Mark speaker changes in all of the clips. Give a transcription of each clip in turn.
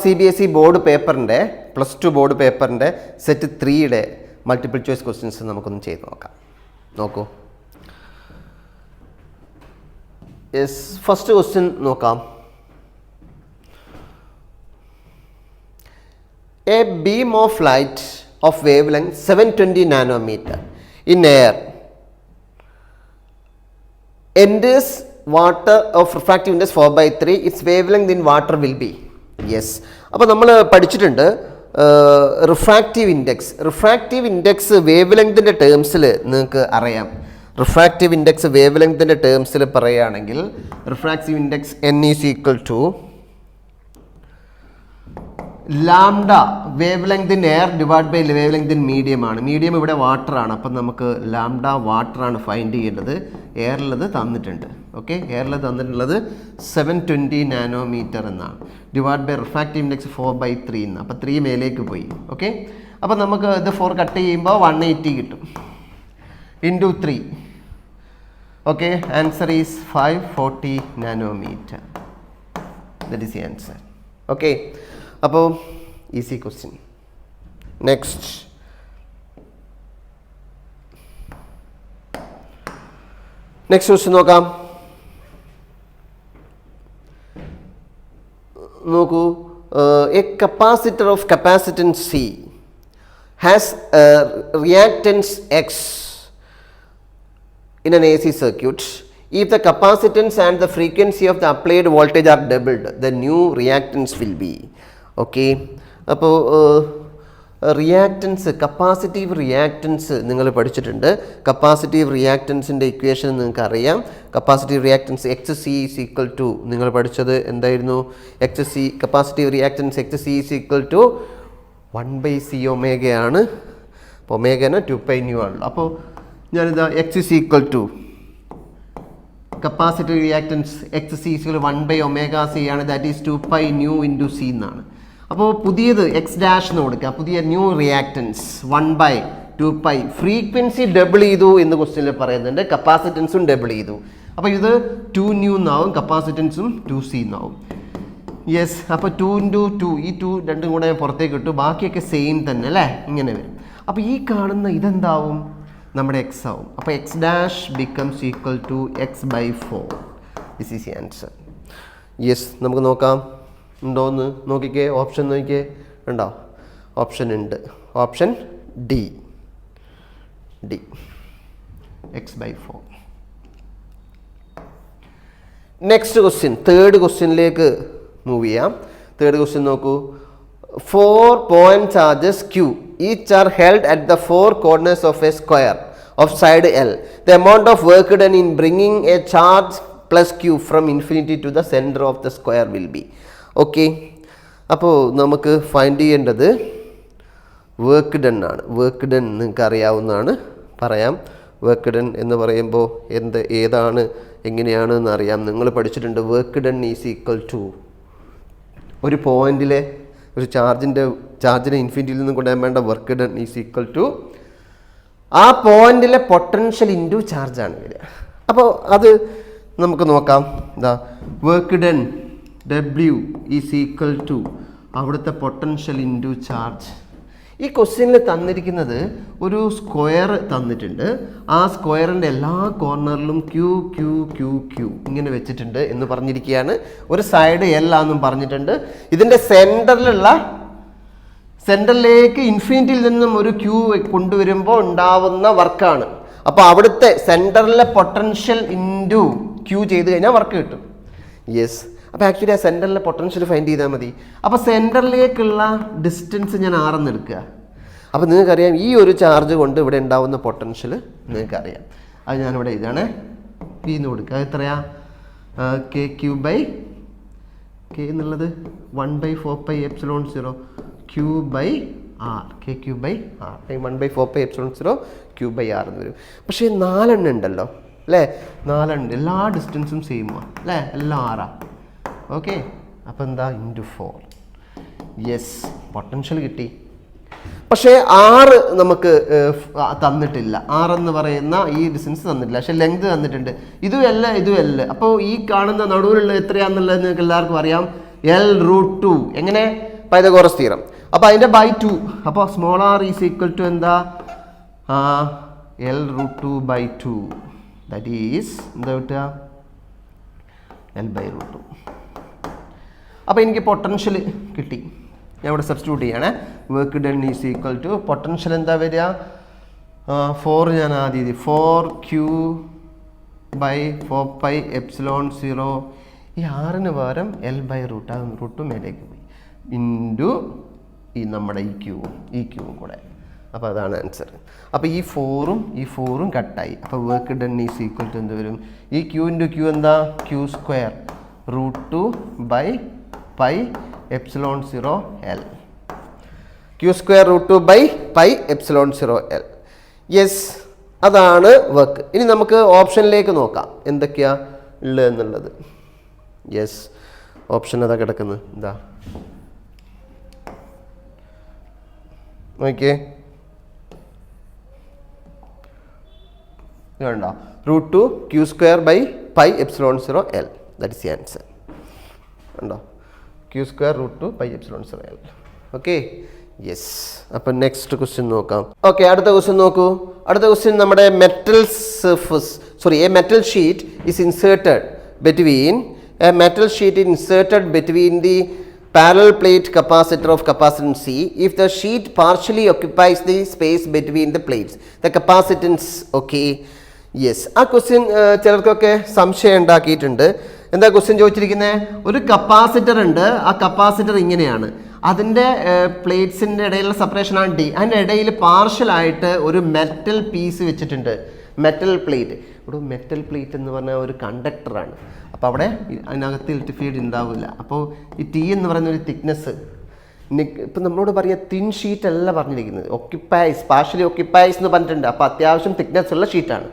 Speaker 1: CBSE board പേപ്പറിൻ്റെ +2 board പേപ്പറിൻ്റെ set 3യുടെ multiple choice questions നമുക്കൊന്ന് ചെയ്ത് നോക്കാം. നോക്കൂ. ഫസ്റ്റ് ക്വസ്റ്റ്യൻ നോക്കാം. A beam of light of wavelength 720 nanometer in air enters water of refractive index 4/3. Its wavelength in water will be. Yes, അപ്പോൾ നമ്മൾ പഠിച്ചിട്ടുണ്ട് റിഫ്രാക്റ്റീവ് ഇൻഡെക്സ് വേവ് ലെങ്തിൻ്റെ ടേംസിൽ നിങ്ങൾക്ക് അറിയാം. റിഫ്രാക്റ്റീവ് ഇൻഡെക്സ് വേവ് ലെങ്തിൻ്റെ ടേംസിൽ പറയുകയാണെങ്കിൽ refractive index n is equal to lambda wavelength in air divide by wavelength in medium ആണ്. മീഡിയം ഇവിടെ വാട്ടർ ആണ്. അപ്പം നമുക്ക് ലാംഡ വാട്ടർ ആണ് ഫൈൻഡ് ചെയ്യേണ്ടത്. എയറിലത് തന്നിട്ടുണ്ട്. ഓക്കെ, എയറിൽ തന്നിട്ടുള്ളത് 720 നാനോമീറ്റർ എന്നാണ്. ഡിവൈഡ് ബൈ റിഫ്രാക്റ്റീവ് ഇൻഡെക്സ് 4/3 എന്ന്. അപ്പോൾ 3 മേലേക്ക് പോയി. ഓക്കെ, അപ്പോൾ നമുക്ക് ഇത് 4 കട്ട് ചെയ്യുമ്പോൾ 180 കിട്ടും into 3. Okay, answer is 540 nanometre. That is the answer. Okay, അപ്പോൾ ഈസി ക്വസ്റ്റ്യൻ. നെക്സ്റ്റ് ക്വസ്റ്റ്യൻ നോക്കാം. നോക്കൂ. A capacitor of capacitance C has a reactance X in an AC circuit. If the capacitance and the frequency of the applied voltage are doubled, the new reactance will be. Okay, അപ്പോൾ reactance, capacitive reactance നിങ്ങൾ പഠിച്ചിട്ടുണ്ട്. Capacitive റിയാക്റ്റൻസിൻ്റെ equation നിങ്ങൾക്ക് അറിയാം. Capacitive reactance XC is equal to, നിങ്ങൾ പഠിച്ചത് എന്തായിരുന്നു? Capacitive reactance XC is equal to 1/C ഒമേഗയാണ്. അപ്പോൾ ഒമേഗന് 2πν ആണല്ലോ. അപ്പോൾ ഞാനിതാ X is equal to capacitive reactance XC is equal 1/ωc ആണ്. ദാറ്റ് ഈസ് 2πν ഇൻറ്റു C എന്നാണ്. അപ്പോൾ പുതിയത് X ഡാഷ് എന്ന് കൊടുക്കുക. പുതിയ ന്യൂ റിയാക്റ്റൻസ് 1/2π. ഫ്രീക്വൻസി ഡബിൾ ചെയ്തു എന്ന് ക്വസ്റ്റ്യനിൽ പറയുന്നുണ്ട്. കപ്പാസിറ്റൻസും ഡബിൾ ചെയ്തു. അപ്പോൾ ഇത് 2ν എന്നാവും, കപ്പാസിറ്റൻസും 2C എന്നാവും. യെസ്, അപ്പോൾ 2 × 2, ഈ 2 രണ്ടും കൂടെ പുറത്തേക്ക് ഇട്ടു. ബാക്കിയൊക്കെ സെയിം തന്നെ അല്ലേ, ഇങ്ങനെ വരും. അപ്പോൾ ഈ കാണുന്ന ഇതെന്താവും? നമ്മുടെ X ആവും. അപ്പോൾ X dash becomes equal to X/4. This is the answer. Yes, നമുക്ക് നോക്കാം ഉണ്ടോയെന്ന് നോക്കിക്കേ. ഓപ്ഷൻ നോക്കിക്കേ, ഉണ്ടോ? ഓപ്ഷൻ ഉണ്ട്. Option D X/4. Next question, third ക്വസ്റ്റ്യനിലേക്ക് മൂവ് ചെയ്യാം. തേർഡ് ക്വസ്റ്റ്യൻ നോക്കൂ. 4 point charges Q each are held at the 4 corners of a square of side L. The amount of work done in bringing a charge plus Q from infinity to the center of the square will be. Okay, അപ്പോൾ നമുക്ക് find ചെയ്യേണ്ടത് work done ആണ്. Work done നിങ്ങൾക്ക് അറിയാവുന്നതാണ്, പറയാം. Work done എന്ന് പറയുമ്പോൾ ഏതാണ് എങ്ങനെയാണ് എന്നറിയാം. നിങ്ങൾ പഠിച്ചിട്ടുണ്ട്. Work done is equal to ഒരു പോയിന്റിലെ ഒരു ചാർജിനെ ഇൻഫിനിറ്റിയിൽ നിന്നും കൊണ്ടുവരാൻ വേണ്ട work done is equal to ആ പോയിന്റിലെ പൊട്ടൻഷ്യൽ ഇൻറ്റു ചാർജാണ് വരിക. അപ്പോൾ അത് നമുക്ക് നോക്കാം. എന്താ work done W is equal to അവിടുത്തെ പൊട്ടൻഷ്യൽ ഇൻറ്റു ചാർജ്. ഈ ക്വസ്റ്റ്യനിൽ തന്നിരിക്കുന്നത് ഒരു സ്ക്വയർ തന്നിട്ടുണ്ട്. ആ സ്ക്വയറിൻ്റെ എല്ലാ കോർണറിലും Q ഇങ്ങനെ വെച്ചിട്ടുണ്ട് എന്ന് പറഞ്ഞിരിക്കുകയാണ്. ഒരു സൈഡ് L ആണെന്നും പറഞ്ഞിട്ടുണ്ട്. ഇതിൻ്റെ സെൻറ്ററിലേക്ക് ഇൻഫിനിറ്റിയിൽ നിന്നും ഒരു Q കൊണ്ടുവരുമ്പോൾ ഉണ്ടാവുന്ന വർക്കാണ്. അപ്പോൾ അവിടുത്തെ സെൻറ്ററിലെ പൊട്ടൻഷ്യൽ ഇൻറ്റു Q ചെയ്ത് കഴിഞ്ഞാൽ വർക്ക് കിട്ടും. യെസ്, അപ്പോൾ ആക്ച്വലി ആ സെൻറ്ററിലെ പൊട്ടൻഷ്യൽ ഫൈൻഡ് ചെയ്താൽ മതി. അപ്പോൾ സെൻറ്ററിലേക്കുള്ള ഡിസ്റ്റൻസ് ഞാൻ R എന്ന് എടുക്കുക. അപ്പോൾ നിങ്ങൾക്കറിയാം ഈ ഒരു ചാർജ് കൊണ്ട് ഇവിടെ ഉണ്ടാവുന്ന പൊട്ടൻഷ്യൽ നിങ്ങൾക്കറിയാം. അത് ഞാനിവിടെ ഇതാണ് P എന്ന് കൊടുക്കുക. അത് എത്രയാ? KQ/K എന്നുള്ളത് 1/4πε0 Q/R. KQ/R 1/4πε0 Q/R എന്ന് വരും. പക്ഷേ 4 എണ്ണം ഉണ്ടല്ലോ അല്ലേ? 4 എണ്ണം, എല്ലാ ഡിസ്റ്റൻസും സെയിമാണ് അല്ലേ? എല്ലാം R. ഓക്കെ, അപ്പോൾ എന്താ? ഇൻറ്റു 4. യെസ്, പൊട്ടൻഷ്യൽ കിട്ടി. പക്ഷേ R നമുക്ക് തന്നിട്ടില്ല. R എന്ന് പറയുന്ന ഈ ഡിസ്റ്റൻസ് തന്നിട്ടില്ല. പക്ഷേ ലെങ്ത് തന്നിട്ടുണ്ട്. ഇതും L. അപ്പോൾ ഈ കാണുന്ന നടുവിലുള്ള എത്രയാണെന്നുള്ളത് നിങ്ങൾക്ക് എല്ലാവർക്കും അറിയാം. L√2. എങ്ങനെ? Pythagoras theorem. അപ്പോൾ അതിൻ്റെ ബൈ 2, അപ്പോൾ small R is equal to എന്താ, L√2/2, ദാറ്റ് ഈസ് എന്താ കിട്ടുക, L/√2. അപ്പോൾ എനിക്ക് പൊട്ടൻഷ്യൽ കിട്ടി. ഞാൻ ഇവിടെ സബ്സ്റ്റിറ്റ്യൂട്ട് ചെയ്യണേ. Work done is equal to potential എന്താ വരിക, 4 ഞാൻ ആദ്യം 4Q/4πε0, ഈ ആറിന് പകരം L/√2 മേലേക്ക് പോയി ഇൻറ്റു ഈ നമ്മുടെ ഈ ക്യൂവും കൂടെ. അപ്പോൾ അതാണ് ആൻസർ. അപ്പോൾ ഈ 4ഉം കട്ടായി. അപ്പോൾ work done is equal to എന്ത് വരും, ഈ Q ഇൻറ്റു Q എന്താ, Q²√2/πε0L, Q²√2/πε0L. യെസ്, അതാണ് വർക്ക്. ഇനി നമുക്ക് ഓപ്ഷനിലേക്ക് നോക്കാം എന്തൊക്കെയാ ഉള്ളത് എന്നുള്ളത്. യെസ്, ഓപ്ഷൻ അതാ കിടക്കുന്നത്. എന്താ നോക്കിയേ, വേണ്ട, √2 Q²/πε0L, that is the answer. ഉണ്ടോ, Q²√2/πε0L. Okay, yes. അപ്പം നെക്സ്റ്റ് ക്വസ്റ്റ്യൻ നോക്കാം. ഓക്കെ, അടുത്ത ക്വസ്റ്റ്യൻ നോക്കൂ. അടുത്ത ക്വസ്റ്റ്യൻ നമ്മുടെ A metal sheet is inserted between the parallel plate capacitor of capacitance C. If the sheet partially occupies the space between the plates, the capacitance, okay, yes. ആ question ചിലർക്കൊക്കെ സംശയം ഉണ്ടാക്കിയിട്ടുണ്ട്. എന്താ question ചോദിച്ചിരിക്കുന്നത്, ഒരു കപ്പാസിറ്റർ ഉണ്ട്, ആ കപ്പാസിറ്റർ ഇങ്ങനെയാണ്, അതിൻ്റെ പ്ലേറ്റ്സിൻ്റെ ഇടയിലുള്ള സെപ്പറേഷനാണ് D, അതിൻ്റെ ഇടയിൽ പാർഷ്യലായിട്ട് ഒരു മെറ്റൽ പീസ് വെച്ചിട്ടുണ്ട്, മെറ്റൽ പ്ലേറ്റ്. ഇവിടെ മെറ്റൽ പ്ലേറ്റ് എന്ന് പറഞ്ഞാൽ ഒരു കണ്ടക്ടറാണ്. അപ്പോൾ അവിടെ അതിനകത്ത് ഇലക്ട്രിക് ഫീൽഡ് ഉണ്ടാവില്ല. അപ്പോൾ ഈ T എന്ന് പറയുന്ന ഒരു തിക്നെസ്, ഇപ്പം നമ്മളോട് പറയുക തിൻ ഷീറ്റ് അല്ല പറഞ്ഞിരിക്കുന്നത്, പാർഷ്യലി ഒക്യുപ്പൈസ് എന്ന് പറഞ്ഞിട്ടുണ്ട്. അപ്പോൾ അത്യാവശ്യം തിക്നെസ് ഉള്ള ഷീറ്റാണ്.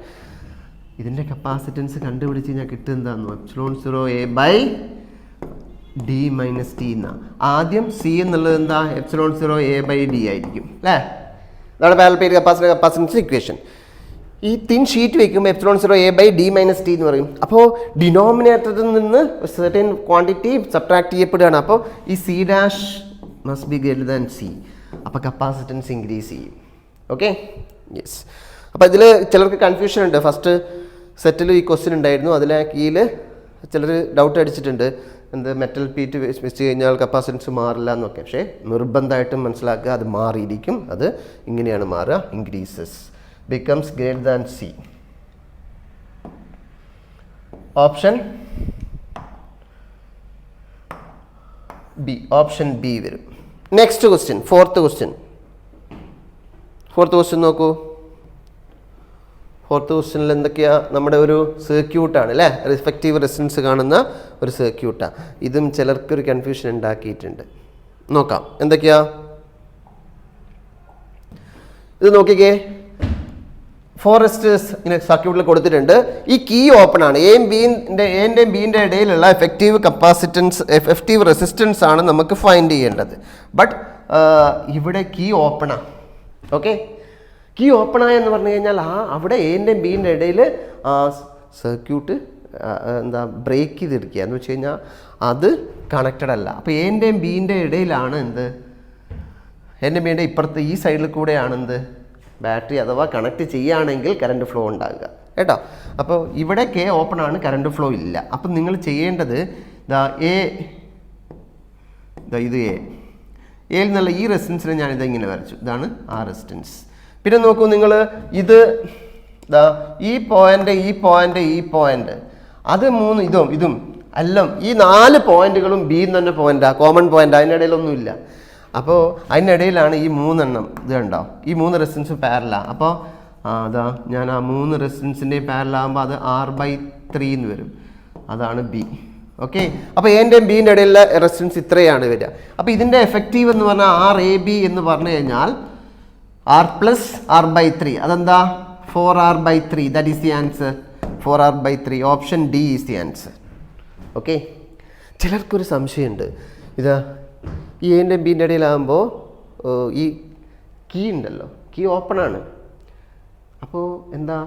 Speaker 1: ഇതിൻ്റെ കപ്പാസിറ്റൻസ് കണ്ടുപിടിച്ച് കഴിഞ്ഞാൽ കിട്ടുന്നതാണെന്ന് ε0A/d - T എന്നാ. ആദ്യം C എന്നുള്ളത് എന്താ, ε0A/d ആയിരിക്കും അല്ലേ. അതാണ് പാരലൽ പ്ലേറ്റ് കപ്പാസിറ്റൻസ് ഇക്വേഷൻ. ഈ തിൻ ഷീറ്റ് വയ്ക്കുമ്പോൾ ε0A/d - T എന്ന് പറയും. അപ്പോൾ ഡിനോമിനേറ്ററിൽ നിന്ന് സെർട്ടൻ ക്വാണ്ടിറ്റി സബ്ട്രാക്ട് ചെയ്യപ്പെടുകയാണ്. അപ്പോൾ ഈ C' must be greater than C. അപ്പോൾ കപ്പാസിറ്റൻസ് ഇൻക്രീസ് ചെയ്യും. Okay, yes. അപ്പോൾ ഇതിൽ ചിലർക്ക് കൺഫ്യൂഷൻ ഉണ്ട്. ഫസ്റ്റ് സെറ്റിൽ ഈ ക്വസ്റ്റ്യൻ ഉണ്ടായിരുന്നു, അതിലെ കീഴിൽ ചിലർ ഡൗട്ട് അടിച്ചിട്ടുണ്ട്, എന്ത് മെറ്റൽ പീറ്റ് വെച്ച് കഴിഞ്ഞാൽ കപ്പാസിറ്റൻസ് മാറില്ല എന്നൊക്കെ. പക്ഷേ നിർബന്ധമായിട്ടും മനസ്സിലാക്കുക, അത് മാറിയിരിക്കും. അത് ഇങ്ങനെയാണ് മാറുക, increases, becomes greater than C. Option B. Option B വരും. നെക്സ്റ്റ് ക്വസ്റ്റ്യൻ, ഫോർത്ത് ക്വസ്റ്റ്യൻ നോക്കൂ. ഫോർത്ത് ക്വസ്റ്റ്യനിൽ എന്തൊക്കെയാ, നമ്മുടെ ഒരു സർക്യൂട്ടാണ് അല്ലേ, എഫക്റ്റീവ് റെസിസ്റ്റൻസ് കാണുന്ന ഒരു സർക്യൂട്ടാണ്. ഇതും ചിലർക്കൊരു കൺഫ്യൂഷൻ ഉണ്ടാക്കിയിട്ടുണ്ട്. നോക്കാം എന്തൊക്കെയാ ഇത് നോക്കിക്കേ. 4 റെസിസ്റ്റേഴ്സ് ഇങ്ങനെ സർക്യൂട്ടിൽ കൊടുത്തിട്ടുണ്ട്. ഈ കീ ഓപ്പൺ ആണ്. എൻ്റെയും ബിൻ്റെ ഇടയിലുള്ള എഫക്റ്റീവ് റെസിസ്റ്റൻസ് ആണ് നമുക്ക് ഫൈൻഡ് ചെയ്യേണ്ടത്. ബട്ട് ഇവിടെ കീ ഓപ്പണാണ്. ഓക്കെ, കീ ഓപ്പണായെന്ന് പറഞ്ഞു കഴിഞ്ഞാൽ അവിടെ എൻ്റെയും ബിൻ്റെ ഇടയിൽ സർക്യൂട്ട് ബ്രേക്ക് ചെയ്തിരിക്കുക എന്ന് വെച്ച് കഴിഞ്ഞാൽ അത് കണക്റ്റഡ് അല്ല. അപ്പോൾ എൻ്റെയും ബിൻ്റെ ഇടയിലാണ് എൻ്റെ ബിൻ്റെ ഇപ്പുറത്ത് ഈ സൈഡിൽ കൂടെയാണ് ബാറ്ററി അഥവാ കണക്ട് ചെയ്യുകയാണെങ്കിൽ കറണ്ട് ഫ്ലോ ഉണ്ടാകുക കേട്ടോ. അപ്പോൾ ഇവിടെ കെ ഓപ്പൺ ആണ്, കറണ്ട് ഫ്ലോ ഇല്ല. അപ്പം നിങ്ങൾ ചെയ്യേണ്ടത് ഇത് എയിൽ നിന്നുള്ള ഈ റെസിസ്റ്റൻസിനെ ഞാനിത് ഇങ്ങനെ വരച്ചു. ഇതാണ് ആ റെസിസ്റ്റൻസ്. പിന്നെ നോക്കൂ നിങ്ങൾ, ഇത് ഈ പോയിന്റ് അത് 3 ഇതും എല്ലാം ഈ 4 പോയിന്റുകളും ബി എന്ന് തന്നെ പോയിന്റാണ്, കോമൺ പോയിന്റ്, അതിനിടയിലൊന്നുമില്ല. അപ്പോൾ അതിനിടയിലാണ് ഈ 3 എണ്ണം. ഇത് കണ്ടോ, ഈ 3 റെസിസ്റ്റൻസും പാരലാണ്. അപ്പോൾ ഞാൻ ആ 3 റെസിസ്റ്റൻസിൻ്റെയും പാരലാകുമ്പോൾ അത് R/3 എന്ന് വരും. അതാണ് ബി. ഓക്കെ, അപ്പോൾ എൻ്റെയും ബിൻ്റെ ഇടയിലുള്ള റെസിസ്റ്റൻസ് ഇത്രയാണ് വരിക. അപ്പോൾ ഇതിൻ്റെ എഫക്റ്റീവ് എന്ന് പറഞ്ഞാൽ RAB എന്ന് പറഞ്ഞു കഴിഞ്ഞാൽ R+R/3. അതെന്താ 4R/3. That is the answer. 4R/3. Option D is the answer. Okay, ചിലർക്കൊരു സംശയമുണ്ട്, ഈ എൻ്റെയും ബിൻ്റെ ഇടയിലാകുമ്പോൾ ഈ കീ ഉണ്ടല്ലോ, കീ ഓപ്പൺ ആണ്. അപ്പോൾ എന്താ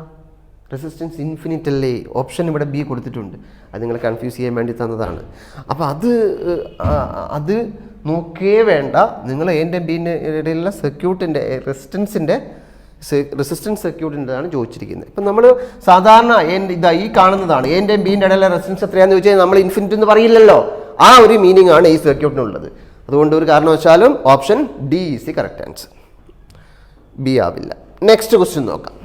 Speaker 1: റെസിസ്റ്റൻസ് ഇൻഫിനിറ്റ് അല്ലേ? ഓപ്ഷൻ ഇവിടെ ബി കൊടുത്തിട്ടുണ്ട്, അത് നിങ്ങളെ കൺഫ്യൂസ് ചെയ്യാൻ വേണ്ടി തന്നതാണ്. അപ്പോൾ അത് നോക്കേ വേണ്ട. നിങ്ങൾ എൻ്റെയും ബീൻ്റെ ഇടയിലുള്ള സർക്യൂട്ടിൻ്റെ റെസിസ്റ്റൻസ് സർക്യൂട്ടിൻ്റെതാണ് ചോദിച്ചിരിക്കുന്നത്. ഇപ്പം നമ്മൾ സാധാരണ ഇതാ ഈ കാണുന്നതാണ് എൻ്റെയും ബീൻ്റെ ഇടയിലെ റെസിസ്റ്റൻസ് എത്രയാണെന്ന് ചോദിച്ചാൽ നമ്മൾ ഇൻഫിനിറ്റ് എന്ന് പറയില്ലല്ലോ. ആ ഒരു മീനിങ് ആണ് ഈ സർക്യൂട്ടിനുള്ളത്. അതുകൊണ്ട് ഒരു കാരണവശാലും option D is the correct answer. B ആവില്ല. നെക്സ്റ്റ് ക്വസ്റ്റ്യൻ നോക്കാം.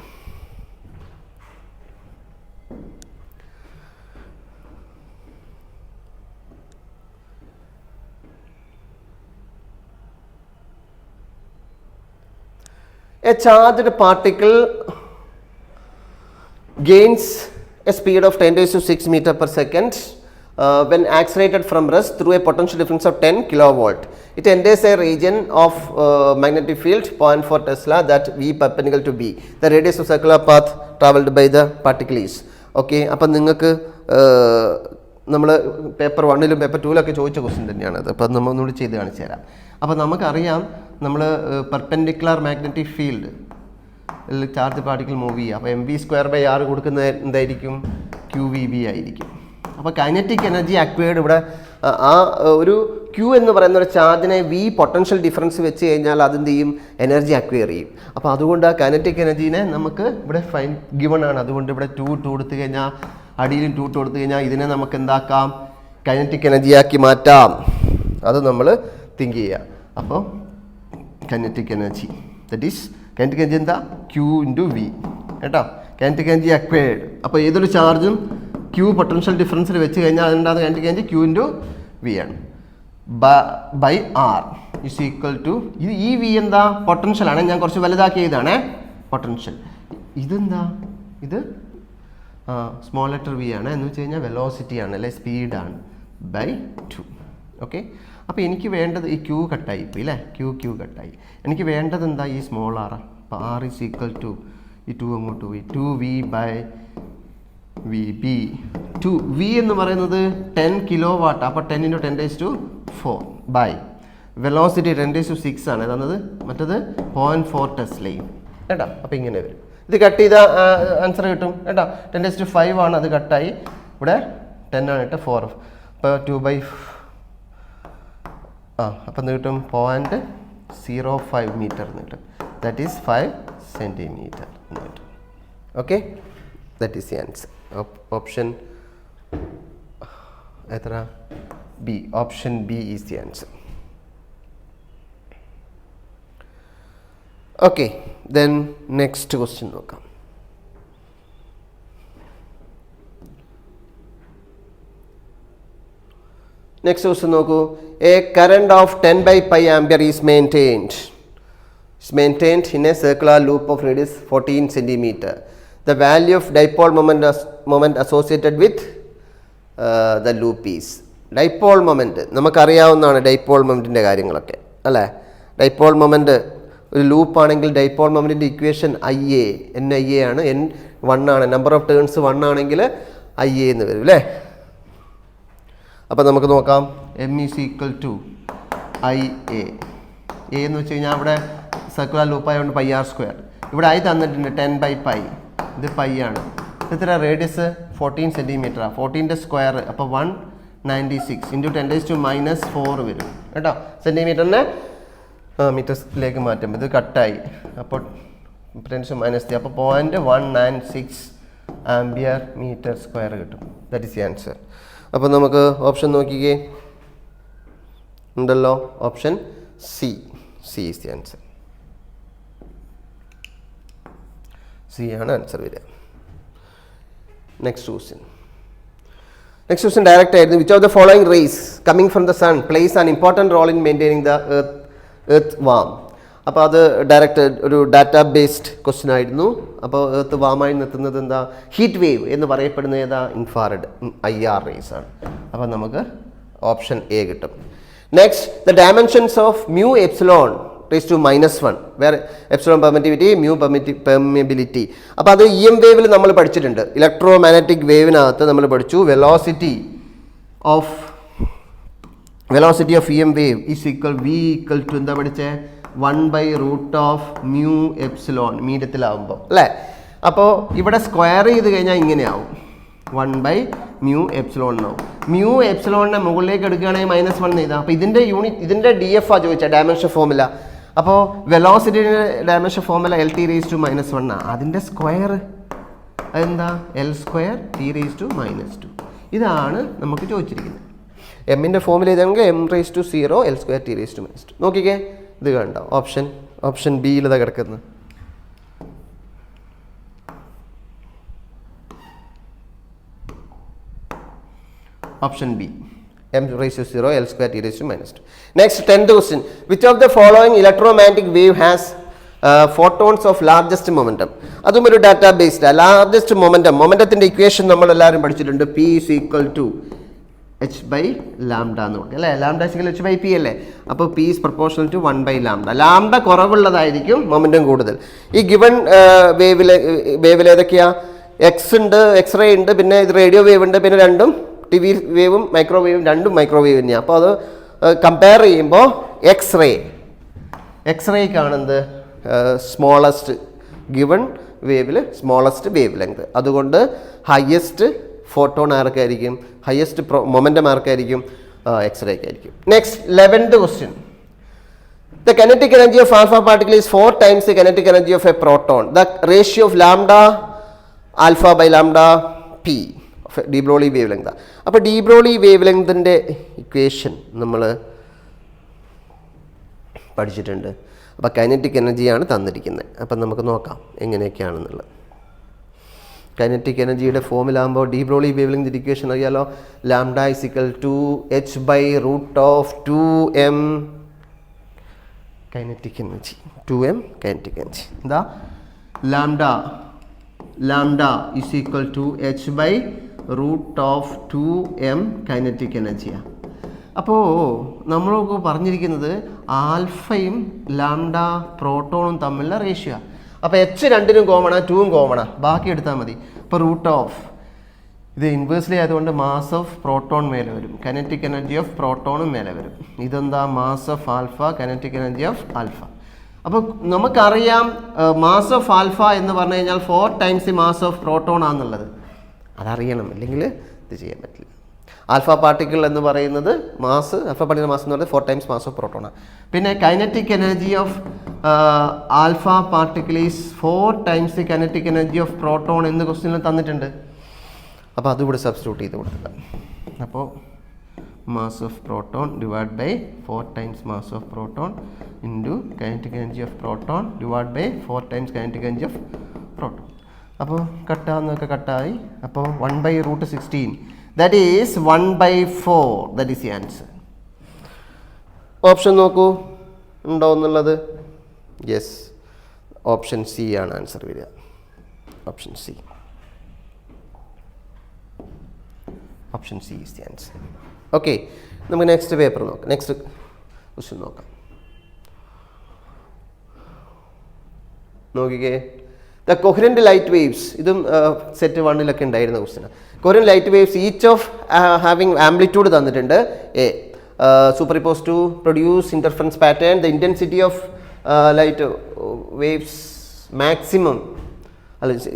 Speaker 1: A charged particle gains a speed of 10⁶ meter per second when accelerated from rest through a potential difference of 10 kilovolt. It enters a region of magnetic field 0.4 Tesla that V perpendicular to B. The radius of circular path traveled by the particle is. Okay, അപ്പം നിങ്ങൾക്ക് നമ്മൾ paper 1ലും paper 2ലൊക്കെ ചോദിച്ച question തന്നെയാണത്. അപ്പം നമ്മൾ ഒന്നുകൂടി ചെയ്ത് കാണിച്ചു തരാം. അപ്പോൾ നമുക്കറിയാം നമ്മൾ perpendicular magnetic field charge particle move ചെയ്യുക. അപ്പോൾ mv²/r കൊടുക്കുന്നത് എന്തായിരിക്കും? QVB ആയിരിക്കും. അപ്പോൾ കൈനറ്റിക് എനർജി അക്വയർഡ് ഇവിടെ ആ ഒരു Q എന്ന് പറയുന്ന ഒരു ചാർജിനെ V പൊട്ടൻഷ്യൽ ഡിഫറൻസ് വെച്ച് കഴിഞ്ഞാൽ അതെന്ത് ചെയ്യും? എനർജി അക്വയർ ചെയ്യും. അപ്പോൾ അതുകൊണ്ട് ആ കൈനറ്റിക് എനർജീനെ നമുക്ക് ഇവിടെ ഫൈൻ ഗിവൺ ആണ്. അതുകൊണ്ട് ഇവിടെ 2 കൊടുത്തു കഴിഞ്ഞാൽ അടിയിലും 2 കൊടുത്തു കഴിഞ്ഞാൽ ഇതിനെ നമുക്ക് എന്താക്കാം? കൈനറ്റിക് എനർജിയാക്കി മാറ്റാം. അത് നമ്മൾ തിങ്ക് ചെയ്യുക. അപ്പോൾ kinetic energy that is kinetic energy എന്താ? Q×V കേട്ടോ. Kinetic energy acquired. അപ്പോൾ ഏതൊരു ചാർജും Q പൊട്ടൻഷ്യൽ ഡിഫറൻസിൽ വെച്ച് കഴിഞ്ഞാൽ അതുണ്ടാകുന്ന കൈനറ്റിക് എനർജി Q×V ആണ്. By R is equal to ഈ V എന്താ? പൊട്ടൻഷ്യലാണ്. ഞാൻ കുറച്ച് വലുതാക്കി എഴുതാണേ പൊട്ടൻഷ്യൽ. ഇതെന്താ? ഇത് സ്മോൾ ലെറ്റർ V ആണ്. എന്ന് വെച്ച് കഴിഞ്ഞാൽ വെലോസിറ്റി ആണ് അല്ലെ സ്പീഡാണ്. ബൈ 2. ഓക്കെ. അപ്പോൾ എനിക്ക് വേണ്ടത് ഈ Q കട്ടായി പോയി അല്ലേ? Q കട്ടായി. എനിക്ക് വേണ്ടത് എന്താ? ഈ സ്മോൾ R. അപ്പോൾ R ഇസ് ഈക്വൽ ടു ഈ 2 അങ്ങോട്ട് പോയി 2V ബൈ VB. 2V എന്ന് പറയുന്നത് 10 കിലോവാട്ട്. അപ്പോൾ 10 × 10⁴ ബൈ വെലോസിറ്റി 10⁶ ആണ് തന്നത്. മറ്റത് 0.4 ടെസ്ലയും കേട്ടോ. അപ്പോൾ ഇങ്ങനെ വരും. ഇത് കട്ട് ചെയ്ത ആൻസർ കിട്ടും കേട്ടോ. 10⁵ ആണ്. അത് കട്ടായി. ഇവിടെ 10 ആണ് കേട്ടോ. 4 അപ്പോൾ 2/4 അപ്പം എന്ത് കിട്ടും? 0.05 മീറ്റർ എന്ന് കിട്ടും. ദാറ്റ് ഈസ് 5 സെൻറ്റിമീറ്റർ എന്ന് കിട്ടും. Okay, that is the answer. Option എത്ര? B. Option B is the answer. Okay, then next question നോക്കാം. നെക്സ്റ്റ് ക്വസ്റ്റ്യൻ നോക്കൂ. A current of 10/π ampere is maintained in a circular loop of radius 14 centimeter. The value of dipole moment associated with the loop is. Dipole moment നമുക്കറിയാവുന്നതാണ്. Dipole മൊമെൻറ്റിൻ്റെ കാര്യങ്ങളൊക്കെ അല്ലേ? Dipole moment ഒരു ലൂപ്പാണെങ്കിൽ dipole മൊമെൻറ്റിൻ്റെ equation NIA ആണ്. N1 ആണ്. Number of turns 1 ആണെങ്കിൽ IA എന്ന് വരും അല്ലേ? അപ്പോൾ നമുക്ക് നോക്കാം. M is equal to IA. A എന്ന് വെച്ച് കഴിഞ്ഞാൽ ഇവിടെ സർക്കുലർ ലൂപ്പ് ആയതുകൊണ്ട് πr². ഇവിടെ I തന്നിട്ടുണ്ട് 10/π. ഇത് π ആണ്. ഇത്ര റേഡിയസ് 14 സെൻറ്റിമീറ്ററാണ്. 14ൻ്റെ സ്ക്വയർ അപ്പോൾ 196 × 10⁻⁴ വരും കേട്ടോ. സെൻറ്റിമീറ്ററിനെ മീറ്റേഴ്സിലേക്ക് മാറ്റുമ്പോൾ ഇത് കട്ടായി. അപ്പോൾ 10⁻³ അപ്പോൾ 0.196 ആംപിയർ മീറ്റർ സ്ക്വയർ കിട്ടും. That is the answer. അപ്പോൾ നമുക്ക് ഓപ്ഷൻ നോക്കിക്കേ ഉണ്ടല്ലോ. Option C is the answer. C ആണ് ആൻസർ വരിക. നെക്സ്റ്റ് ക്വസ്റ്റ്യൻ ഡയറക്റ്റ് ആയിരുന്നു. Which of the following rays coming from the sun plays an important role in maintaining the earth warm. അപ്പോൾ അത് direct ഒരു ഡാറ്റാ ബേസ്ഡ് ക്വസ്റ്റ്യൻ ആയിരുന്നു. അപ്പോൾ earth വാമായി നിർത്തുന്നത് എന്താ? ഹീറ്റ് വേവ് എന്ന് പറയപ്പെടുന്ന ഏതാ? ഇൻഫ്രാറെഡ് IR റേസ് ആണ്. അപ്പോൾ നമുക്ക് ഓപ്ഷൻ എ കിട്ടും. Next, the dimensions of μ epsilon raised to -1 വേറെ എപ്സിലോൺ പെർമിറ്റിവിറ്റി, മ്യൂ പെർമിയബിലിറ്റി. അപ്പോൾ അത് EM വേവിൽ നമ്മൾ പഠിച്ചിട്ടുണ്ട്. ഇലക്ട്രോ മാഗ്നറ്റിക് വേവിനകത്ത് നമ്മൾ പഠിച്ചു velocity of EM wave is equal V equal to എന്താ പഠിച്ചേ? 1/√μ മീഡിയത്തിലാവുമ്പോൾ അല്ലേ? അപ്പോൾ ഇവിടെ സ്ക്വയർ ചെയ്ത് കഴിഞ്ഞാൽ ഇങ്ങനെയാവും 1/μ എന്നാവും. മ്യൂ എപ്സിലോണിനെ മുകളിലേക്ക് എടുക്കുകയാണെങ്കിൽ -1 എഴുതാം. അപ്പോൾ ഇതിൻ്റെ യൂണിറ്റ് ഇതിൻ്റെ DF ആ ചോദിച്ചാൽ ഡയമെൻഷൻ ഫോർമുല. അപ്പോൾ വെലോസിറ്റിയുടെ ഡയമെൻഷൻ ഫോർമുല LT⁻⁻1 അതിൻ്റെ സ്ക്വയർ അതെന്താ L²T⁻². ഇതാണ് നമുക്ക് ചോദിച്ചിരിക്കുന്നത്. എമ്മിൻ്റെ ഫോർമുല ഇതാണെങ്കിൽ m⁻0 L²T⁻². നോക്കിക്കേ, ഇത് കണ്ടോ ഓപ്ഷൻ ബിയിൽ ഇതാ കിടക്കുന്നത്. Option B m⁻0 L²T⁻². Next, 10th question. Which of the following electromagnetic wave has photons of largest momentum? അതും ഒരു ഡാറ്റാബേസ്ഡ് ലാർജസ്റ്റ് മൊമെൻറ്റത്തിൻ്റെ ഇക്വേഷൻ നമ്മളെല്ലാവരും പഠിച്ചിട്ടുണ്ട്. P is equal to h/λ എന്ന് പറയും അല്ലേ. λ = h/p അല്ലേ. അപ്പോൾ P is proportional to 1/λ. Lambda കുറവുള്ളതായിരിക്കും മൊമെൻറ്റം കൂടുതൽ. ഈ ഗിവൺ വേവിൽ ഏതൊക്കെയാ? എക്സ് ഉണ്ട്, എക്സ്റേ ഉണ്ട്, പിന്നെ ഇത് റേഡിയോ വേവ് ഉണ്ട്, പിന്നെ രണ്ടും ടി വി വേവും മൈക്രോവേവും രണ്ടും മൈക്രോവേവ് തന്നെയാണ്. അപ്പോൾ അത് കമ്പയർ ചെയ്യുമ്പോൾ എക്സ്റേക്കാണെന്ത് സ്മോളസ്റ്റ് ഗിവൺ വേവിൽ സ്മോളസ്റ്റ് വേവ് ലെങ്ത്. അതുകൊണ്ട് ഹയസ്റ്റ് ഫോട്ടോൺ ആർക്കായിരിക്കും, ഹയസ്റ്റ് മൊമെൻറ്റം ആർക്കായിരിക്കും? എക്സ്റേക്കായിരിക്കും. Next 11th question. The kinetic energy of alpha particle is 4 times the kinetic energy of a proton. The ratio of lambda alpha by lambda p de Broglie wavelength. അപ്പോൾ de Broglie വേവ് ലെങ്തിൻ്റെ equation നമ്മൾ പഠിച്ചിട്ടുണ്ട്. അപ്പോൾ kinetic എനർജിയാണ് തന്നിരിക്കുന്നത്. അപ്പം നമുക്ക് നോക്കാം എങ്ങനെയൊക്കെയാണെന്നുള്ളത്. കൈനറ്റിക് എനർജിയുടെ ഫോമിൽ ആകുമ്പോൾ D Broglie wave length equation അറിയാലോ. λ = h/√2m kinetic energy. 2m kinetic energy എന്താ? λ is equal to h/√2m kinetic എനർജിയാണ്. അപ്പോൾ നമ്മളൊക്കെ പറഞ്ഞിരിക്കുന്നത് ആൽഫയും ലാംഡ പ്രോട്ടോണും തമ്മിലുള്ള റേഷ്യോ. അപ്പോൾ h രണ്ടിനും കോമണാ, 2ഉം കോമണാ, ബാക്കി എടുത്താൽ മതി. അപ്പോൾ ഇത് ഇൻവേഴ്സ്ലി ആയതുകൊണ്ട് മാസ് ഓഫ് പ്രോട്ടോൺ മേലെ വരും, കൈനറ്റിക് എനർജി ഓഫ് പ്രോട്ടോണും മേലെ വരും. ഇതെന്താ? Mass of alpha, kinetic energy of alpha. അപ്പോൾ നമുക്കറിയാം മാസ് ഓഫ് ആൽഫ എന്ന് പറഞ്ഞു കഴിഞ്ഞാൽ 4 times the mass of proton ആണെന്നുള്ളത്. അതറിയണം, അല്ലെങ്കിൽ ഇത് ചെയ്യാൻ പറ്റില്ല. ആൽഫ പാർട്ടിക്കിൾ എന്ന് പറയുന്നത് ആൽഫ പാർട്ടിക്കിൾ മാസ് എന്ന് പറയുന്നത് 4 times മാസ് ഓഫ് പ്രോട്ടോൺ ആണ്. പിന്നെ kinetic energy of alpha particle is 4 times the kinetic energy of proton എന്ന് ക്വസ്റ്റ്യനിൽ തന്നിട്ടുണ്ട്. അപ്പോൾ അതുകൂടെ സബ്സ്റ്റിറ്റ്യൂട്ട് ചെയ്ത് കൊടുക്കുക. അപ്പോൾ mass of proton divided by 4 times mass of proton into kinetic energy of proton divided by 4 times kinetic energy of proton. അപ്പോൾ കട്ടാന്നൊക്കെ കട്ടായി. അപ്പോൾ 1/√16 that is 1/4. that is the answer. Option നോക്കൂ ഉണ്ടോ എന്നുള്ളത്. യെസ്, ഓപ്ഷൻ സി ആണ് answer വരിക. Option C is the answer. Okay, നമുക്ക് next paper നോക്കാം, നെക്സ്റ്റ് ക്വസ്റ്റ്യൻ നോക്കാം. നോക്കിക്കേ, ദ കൊഹറന്റ് ലൈറ്റ് വേവ്സ്. ഇതും സെറ്റ് 1 ഉണ്ടായിരുന്ന question. Coherent light waves each of having amplitude തന്നിട്ടുണ്ട്. A superimpose to produce interference pattern. The intensity of light waves maximum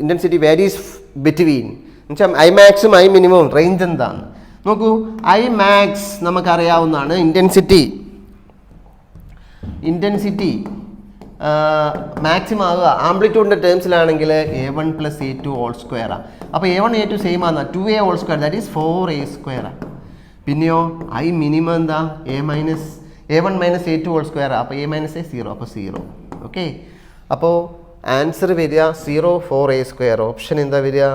Speaker 1: intensity varies between എന്നുവെച്ചാൽ I മാക്സും I minimum range എന്താണ് നോക്കൂ. I max നമുക്കറിയാവുന്നതാണ്. Intensity maximum ആകുക ആംപ്ലിറ്റ്യൂഡിൻ്റെ ടേംസിലാണെങ്കിൽ A1 + A2 whole സ്ക്വയറാണ്. അപ്പോൾ A1 A2 same ആണ്, 2A whole square, that is 4A². പിന്നെയോ I minimum എന്താ? A1 - A2 whole സ്ക്വയറാണ്. അപ്പോൾ A - A 0, അപ്പോൾ 0. ഓക്കെ, അപ്പോൾ ആൻസർ വരിക 0 4A². ഓപ്ഷൻ എന്താ വരിക?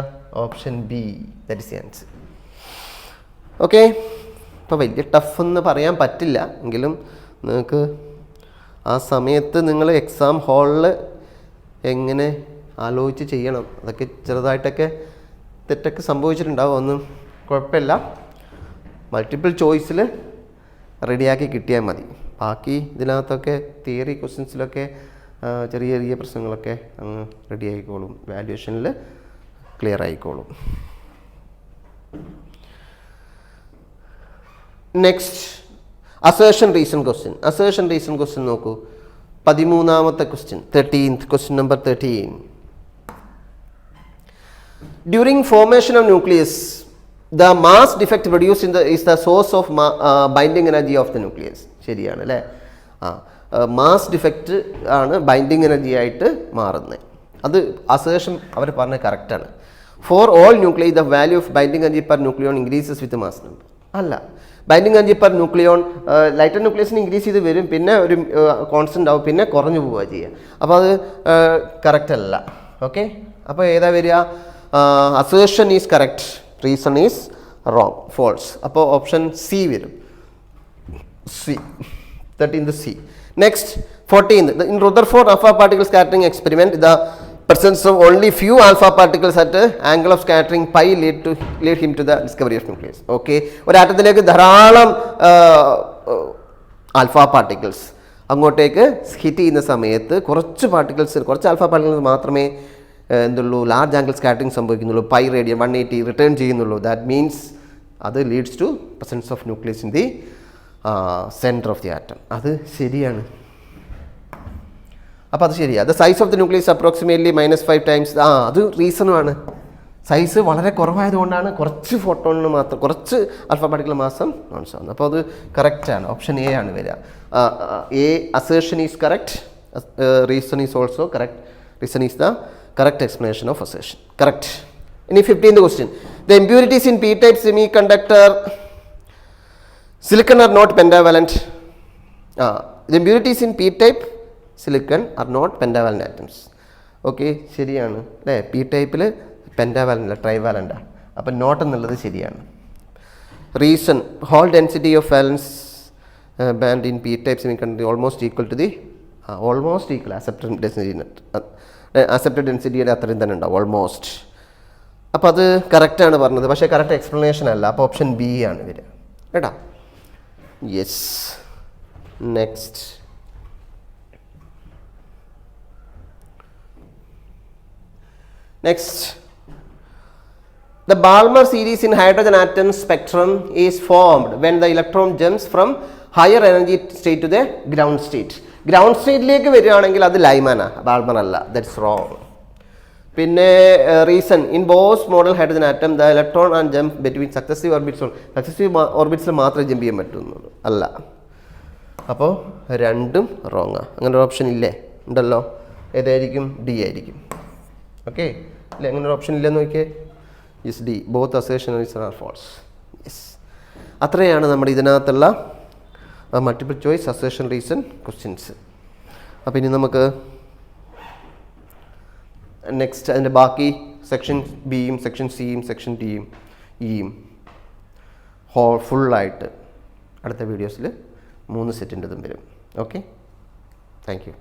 Speaker 1: Option B, that is the answer. Okay, ഇപ്പോൾ വലിയ ടഫ് എന്ന് പറയാൻ പറ്റില്ല, എങ്കിലും നിങ്ങൾക്ക് ആ സമയത്ത് നിങ്ങൾ എക്സാം ഹാളിൽ എങ്ങനെ ആലോചിച്ച് ചെയ്യണം. അതൊക്കെ ചെറുതായിട്ടൊക്കെ തെറ്റൊക്കെ സംഭവിച്ചിട്ടുണ്ടാവും, ഒന്നും കുഴപ്പമില്ല. മൾട്ടിപ്പിൾ ചോയ്സിൽ റെഡിയാക്കി കിട്ടിയാൽ മതി. ബാക്കി ഇതിനകത്തൊക്കെ തിയറി ക്വസ്റ്റ്യൻസിലൊക്കെ ചെറിയ ചെറിയ പ്രശ്നങ്ങളൊക്കെ അങ്ങ് റെഡി ആയിക്കോളും, വാല്യുവേഷനിൽ ക്ലിയർ ആയിക്കോളും. നെക്സ്റ്റ് അസേർഷൻ റീസൺ ക്വസ്റ്റ്യൻ നോക്കൂ. 13ാമത്തെ question, 13th question number 13. During formation of nucleus, the mass defect produced in the is the source of binding energy of the nucleus. ശരിയാണ് അല്ലേ? മാസ് ഡിഫക്റ്റ് ആണ് binding energy ആയിട്ട് മാറുന്നത്. അത് assertion അവർ പറഞ്ഞത് കറക്റ്റാണ്. For all nuclei the value of binding energy per nucleon increases with mass number. അല്ല, binding energy per nucleon lighter ന്യൂക്ലിയസിന് ഇൻക്രീസ് ചെയ്ത് വരും, പിന്നെ ഒരു കോൺസ്റ്റൻ്റ് ആവും, പിന്നെ കുറഞ്ഞു പോവുക ചെയ്യുക. അപ്പോൾ അത് കറക്റ്റ് അല്ല. ഓക്കെ, അപ്പോൾ ഏതാ വരിക? Assertion is correct, reason is wrong, false. അപ്പോൾ ഓപ്ഷൻ സി വരും. C. 13th C. Next, 14th. In Rutherford alpha particle scattering experiment, the presence of only few alpha particles at angle of scattering pi lead him to the discovery of nucleus. Okay. ഒരു ആറ്റത്തിലേക്ക് ധാരാളം alpha particles അങ്ങോട്ടേക്ക് hit ചെയ്യുന്ന സമയത്ത് കുറച്ച് alpha particles മാത്രമേ എന്തുള്ളൂ large angle scattering സംഭവിക്കുന്നുള്ളൂ, pi radian 180 return ചെയ്യുന്നുള്ളൂ. ദാറ്റ് മീൻസ് അത് leads to presence of nucleus in the centre of the atom. അത് ശരിയാണ്. അപ്പോൾ അത് ശരിയാണ്. The size of the nucleus approximately -5 times. അത് റീസണുമാണ്. സൈസ് വളരെ കുറവായതുകൊണ്ടാണ് കുറച്ച് ഫോട്ടോണിന് മാത്രം, കുറച്ച് ആൽഫ പാർട്ടിക്കിൾ മാസം നോൺസ് ആവുന്നത്. അപ്പോൾ അത് കറക്റ്റാണ്. ഓപ്ഷൻ എ ആണ് വരിക. A assertion is correct, reason is also correct. Reason is the correct explanation of assertion. Correct. ഇനി 15th question. The impurities in p type semi conductor silicon are not pentavalent. The impurities in p-type silicon are not pentavalent atoms. Okay, ശരിയാണ് അല്ലേ? P ടൈപ്പിൽ pentavalent അല്ല, ട്രൈവാലൻ്റാണ്. അപ്പം not എന്നുള്ളത് ശരിയാണ്. Reason hole density of valence band in p type semiconductor almost equal to the almost equal accepted ഡെൻസിറ്റിയുടെ അത്രയും തന്നെ ഉണ്ടാവും, ഓൾമോസ്റ്റ്. അപ്പോൾ അത് കറക്റ്റാണ് പറഞ്ഞത്, പക്ഷേ കറക്റ്റ് എക്സ്പ്ലനേഷൻ അല്ല. അപ്പോൾ ഓപ്ഷൻ ബി ആണ് വരിക കേട്ടോ. Yes. Next, the Balmer series in hydrogen atom spectrum is formed when the electron jumps from higher energy state to the ground state. Ground സ്റ്റേറ്റിലേക്ക് വരികയാണെങ്കിൽ അത് ലൈമാനാ, ബാൾമർ അല്ല. That's wrong. പിന്നെ reason in Bohr's model hydrogen atom the electron and jump between successive ഓർബിറ്റ്സിൽ മാത്രമേ jump ചെയ്യാൻ പറ്റുന്നുള്ളൂ, അല്ല. അപ്പോൾ രണ്ടും റോങ്ങാ. അങ്ങനെ ഒരു ഓപ്ഷൻ ഇല്ലേ? ഉണ്ടല്ലോ. ഏതായിരിക്കും? ഡി ആയിരിക്കും. ഓക്കെ അല്ലേ? അങ്ങനെ ഒരു ഓപ്ഷൻ ഇല്ലെന്ന് നോക്കിയേ. Yes, D. Both assertion are false. Yes. അത്രയാണ് നമ്മുടെ ഇതിനകത്തുള്ള multiple choice assertion reason questions. അപ്പോൾ ഇനി നമുക്ക് നെക്സ്റ്റ് അതിൻ്റെ ബാക്കി സെക്ഷൻ ബിയും സെക്ഷൻ സിയും സെക്ഷൻ ഡിയും ഇയും ഫുള്ളായിട്ട് അടുത്ത വീഡിയോസിൽ 3 സെറ്റിൻ്റെതും വരും. Okay, thank you.